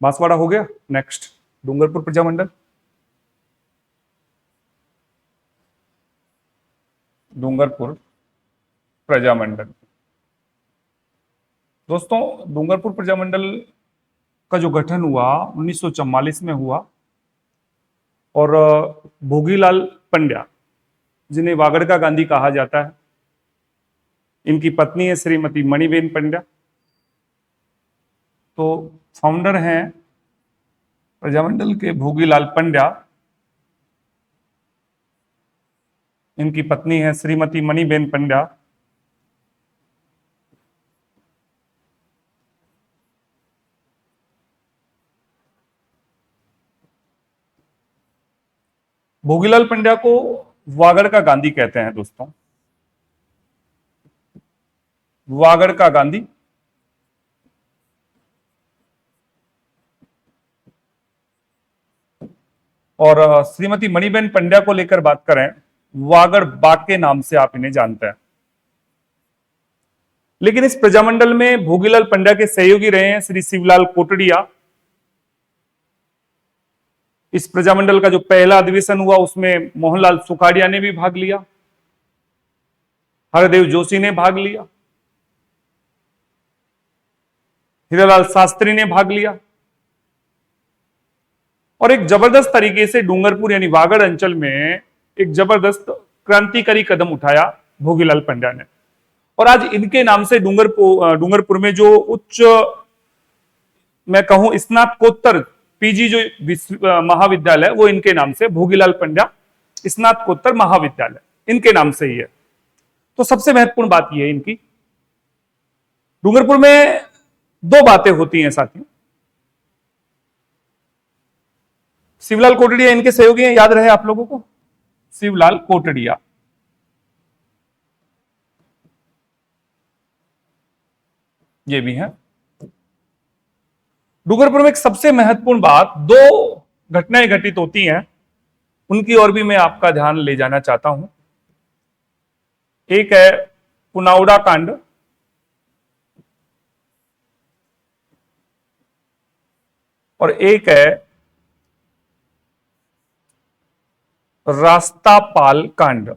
बांसवाड़ा हो गया। नेक्स्ट डूंगरपुर प्रजामंडल। डूंगरपुर प्रजामंडल दोस्तों, डूंगरपुर प्रजामंडल का जो गठन हुआ 1944 में हुआ और भोगीलाल पंड्या, जिन्हें वागड़ का गांधी कहा जाता है, इनकी पत्नी है श्रीमती मणिबेन पंड्या, तो फाउंडर हैं प्रजामंडल के भोगीलाल पंड्या। इनकी पत्नी है श्रीमती मणिबेन पंड्या। भोगीलाल पंड्या को वागड़ का गांधी कहते हैं दोस्तों, वागड़ का गांधी। और श्रीमती मणिबेन पंड्या को लेकर बात करें, वागड़ बाग के नाम से आप इन्हें जानते हैं। लेकिन इस प्रजामंडल में भोगीलाल पंड्या के सहयोगी रहे हैं श्री शिवलाल कोटड़िया। इस प्रजामंडल का जो पहला अधिवेशन हुआ उसमें मोहनलाल सुखाड़िया ने भी भाग लिया, हरदेव जोशी ने भाग लिया, हीरालाल शास्त्री ने भाग लिया और एक जबरदस्त तरीके से डूंगरपुर यानी वागड़ अंचल में एक जबरदस्त क्रांतिकारी कदम उठाया भोगीलाल पंड्या ने। और आज इनके नाम से डूंगरपुर में जो उच्च, मैं कहूं स्नातकोत्तर पीजी जो महाविद्यालय, वो इनके नाम से, भोगीलाल पंड्या स्नातकोत्तर महाविद्यालय इनके नाम से ही है। तो सबसे महत्वपूर्ण बात यह है इनकी, डूंगरपुर में दो बातें होती हैं साथियों। शिवलाल कोटड़िया इनके सहयोगी हैं, याद रहे आप लोगों को, शिवलाल कोटड़िया। ये भी है। डूंगरपुर में एक सबसे महत्वपूर्ण बात, दो घटनाएं घटित होती हैं, उनकी ओर भी मैं आपका ध्यान ले जाना चाहता हूं। एक है पुनाउड़ा कांड और एक है रास्तापाल कांड।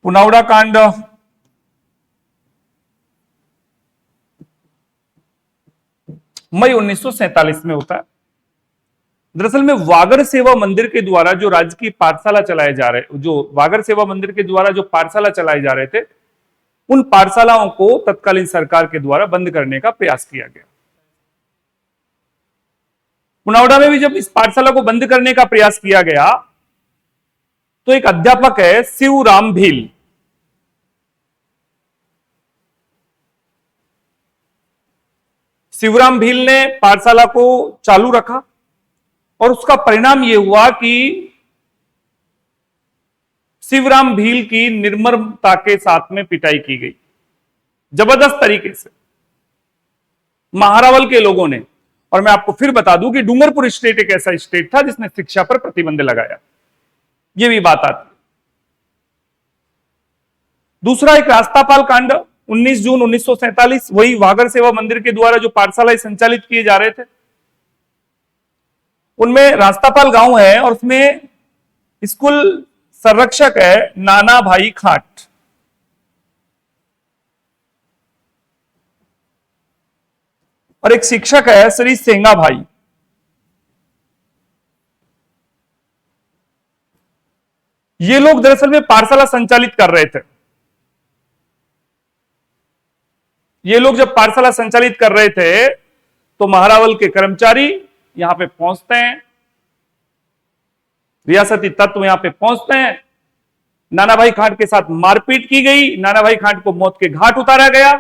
पुनाउड़ा कांड मई 1947 में होता है। दरअसल में वागड़ सेवा मंदिर के द्वारा जो राजकीय पाठशाला चलाए जा रहे, जो वागड़ सेवा मंदिर के द्वारा जो पाठशाला चलाए जा रहे थे, उन पाठशालाओं को तत्कालीन सरकार के द्वारा बंद करने का प्रयास किया गया। पुनाउड़ा में भी जब इस पाठशाला को बंद करने का प्रयास किया गया तो एक अध्यापक है शिवराम भील, शिवराम भील ने पाठशाला को चालू रखा और उसका परिणाम यह हुआ कि शिवराम भील की निर्ममता के साथ में पिटाई की गई, जबरदस्त तरीके से महारावल के लोगों ने। और मैं आपको फिर बता दूं कि डूंगरपुर स्टेट एक ऐसा स्टेट था जिसने शिक्षा पर प्रतिबंध लगाया, यह भी बात आती है। दूसरा एक रास्तापाल कांड 19 जून 1947, वही वागड़ सेवा मंदिर के द्वारा जो पाठशालाएं संचालित किए जा रहे थे, उनमें रास्तापाल गांव है और उसमें स्कूल संरक्षक है नाना भाई खाट। और एक शिक्षक है श्री सेंगा भाई। ये लोग दरअसल में पाठशाला संचालित कर रहे थे। ये लोग जब पाठशाला संचालित कर रहे थे तो महारावल के कर्मचारी यहां पे पहुंचते हैं, रियासती तत्व यहां पे पहुंचते हैं, नाना भाई खाट के साथ मारपीट की गई, नाना भाई खाट को मौत के घाट उतारा गया।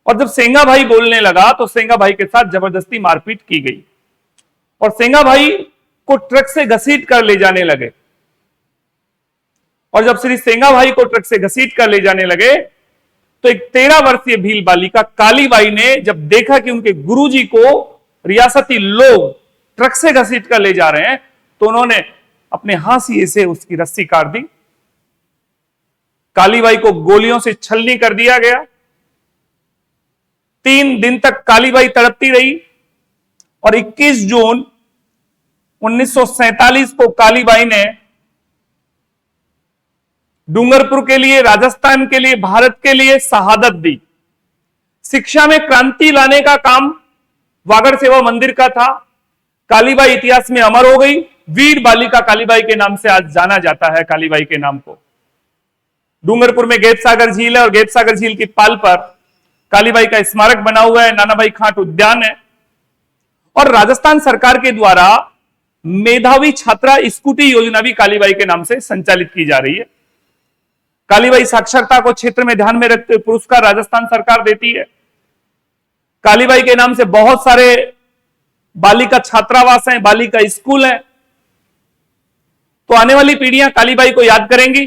और जब सेंगा भाई बोलने लगा तो सेंगा भाई के साथ जबरदस्ती मारपीट की गई और सेंगा भाई को ट्रक से घसीट कर ले जाने लगे। और जब श्री सेंगा भाई को ट्रक से घसीट कर ले जाने लगे तो एक 13 वर्षीय भील बालिका कालीबाई ने जब देखा कि उनके गुरुजी को रियासती लोग ट्रक से घसीट कर ले जा रहे हैं तो उन्होंने अपने हाशिए से उसकी रस्सी काट दी कालीबाई को गोलियों से छलनी कर दिया गया। 3 दिन तक कालीबाई तड़पती रही और 21 जून 1947 को कालीबाई ने डूंगरपुर के लिए, राजस्थान के लिए, भारत के लिए शहादत दी। शिक्षा में क्रांति लाने का काम वागड़ सेवा मंदिर का था। कालीबाई इतिहास में अमर हो गई। वीर बालिका कालीबाई के नाम से आज जाना जाता है। कालीबाई के नाम को डूंगरपुर में गैपसागर झील है और गैपसागर झील की पाल पर कालीबाई का स्मारक बना हुआ है। नानाभाई खाट उद्यान है और राजस्थान सरकार के द्वारा मेधावी छात्रा स्कूटी योजना भी कालीबाई के नाम से संचालित की जा रही है। कालीबाई साक्षरता को क्षेत्र में ध्यान में रखते हुए पुरस्कार राजस्थान सरकार देती है। कालीबाई के नाम से बहुत सारे बालिका छात्रावास हैं, बालिका स्कूल हैं। तो आने वाली पीढ़ियां कालीबाई को याद करेंगी।